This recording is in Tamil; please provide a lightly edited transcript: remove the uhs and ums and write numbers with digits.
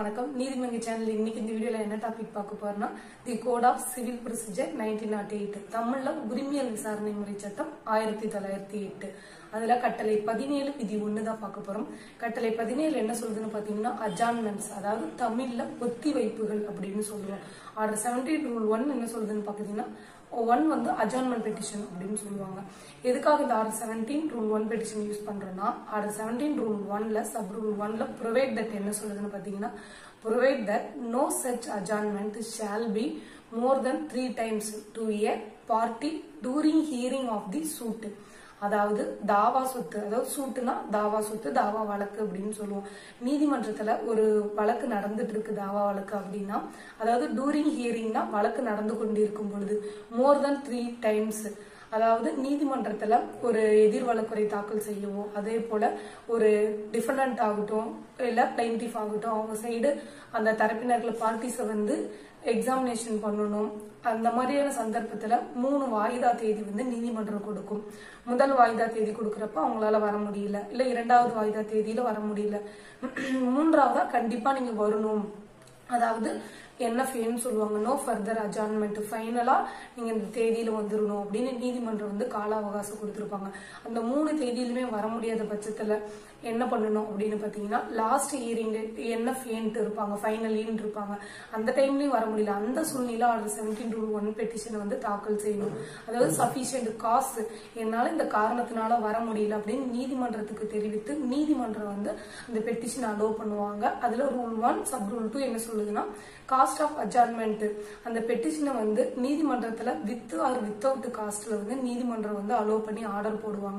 வணக்கம் நீதிமன்ற சேனல் இன்னைக்கு இந்த வீடியோல என்ன டாபிக் பார்க்க போறோம்னா தி கோட் ஆஃப் சிவில் ப்ரொசீஜர் 1908 தமிழ்ல உரிமையல் விசாரணை முறை சட்டம் 1908 அதுல கட்டளை 17 விதி 1 தான் பார்க்க போறோம். கட்டளை 17 என்ன சொல்லுதுன்னு பாத்தீங்கன்னா அட்ஜார்ன்மெண்ட்ஸ், அதாவது தமிழ்ல ஒத்திவைப்புகள் அப்படின்னு சொல்லுவோம். ஆர்டர் 17 ரூல் 1 என்ன சொல்லுதுன்னு பாத்தீங்கன்னா 1 வந்து அட்ஜார்ன்மெண்ட் பெட்டிஷன் அப்படின்னு சொல்லுவாங்க. எதுக்காக இந்த ஆர்டர் 17 ரூல் 1 பெட்டிஷன் யூஸ் பண்றோம்னா ஆர்டர் 17 ரூல் 1ல சப் ரூல் 1ல ப்ரொவைட் தட் என்ன சொல்லுதுன்னு பாத்தீங்கன்னா provide that no such adjournment shall be more than 3 times to a party during hearing of the suit. அதாவது தாவா சொத்து, அதாவது சூட்டுனா தாவா சொத்து, தாவா வழக்கு அப்படின்னு சொல்லுவோம். நீதிமன்றத்துல ஒரு வழக்கு நடந்துட்டு இருக்கு தாவா வழக்கு அப்படின்னா, அதாவது டூரிங் ஹியரிங்னா வழக்கு நடந்து கொண்டிருக்கும் பொழுது மோர் தென் 3 times, அதாவது நீதிமன்றத்துல ஒரு எதிர் வழக்குரை தாக்கல் செய்யவோ, அதே போல ஒரு டிஃபெண்டன்ட் ஆகட்டும் இல்ல பிளைன்டிஃப் ஆகட்டும் அவங்க சைடு அந்த தரப்பினர்கள் பார்ட்டிஸை வந்து எக்ஸாமினேஷன் பண்ணணும். அந்த மாதிரியான சந்தர்ப்பத்துல 3 வாய்தா தேதி வந்து நீதிமன்றம் கொடுக்கும். முதல் வாய்தா தேதி கொடுக்கறப்ப அவங்களால வர முடியல, இல்ல 2வது வாய்தா தேதியில வர முடியல, 3வதா கண்டிப்பா நீங்க வரணும். அதாவது NFAன்னு சொல்லுவாங்க, நோ ஃபர்தர் அட்ஜார்ன்மெண்ட், ஃபைனலா நீங்க இந்த தேதியில வந்துடணும் அப்படின்னு நீதிமன்றம் வந்து கால அவகாசம் கொடுத்திருப்பாங்க. அந்த 3 தேதியிலுமே வர முடியாத பட்சத்துல என்ன பண்ணணும் அப்படின்னு பாத்தீங்கன்னா லாஸ்ட் ஹியரிங் NFAன்ட்டு இருப்பாங்க, ஃபைனலின்னு இருப்பாங்க, அந்த டைம்லயும் வர முடியல. அந்த சூழ்நிலை ஆர்டர் 17 ரூல் 1 பெட்டிஷனை வந்து தாக்கல் செய்யணும். அதாவது சஃபிஷியன்ட் காஸ், என்னால இந்த காரணத்தினால வர முடியல அப்படின்னு நீதிமன்றத்துக்கு தெரிவித்து நீதிமன்றம் வந்து அந்த பெட்டிஷன் அலோவ் பண்ணுவாங்க. அதுல ரூல் 1 சப் ரூல் 2 என்ன சொல்லுதுன்னா காஸ்ட் ஆஃப் அட்ஜார்ன்மெண்ட், அந்த பெட்டிஷனை வந்து நீதிமன்றத்துல வித் ஆர் வித்தவுட் காஸ்ட்ல வந்து நீதிமன்றம் வந்து அலோவ் பண்ணி ஆர்டர் போடுவாங்க.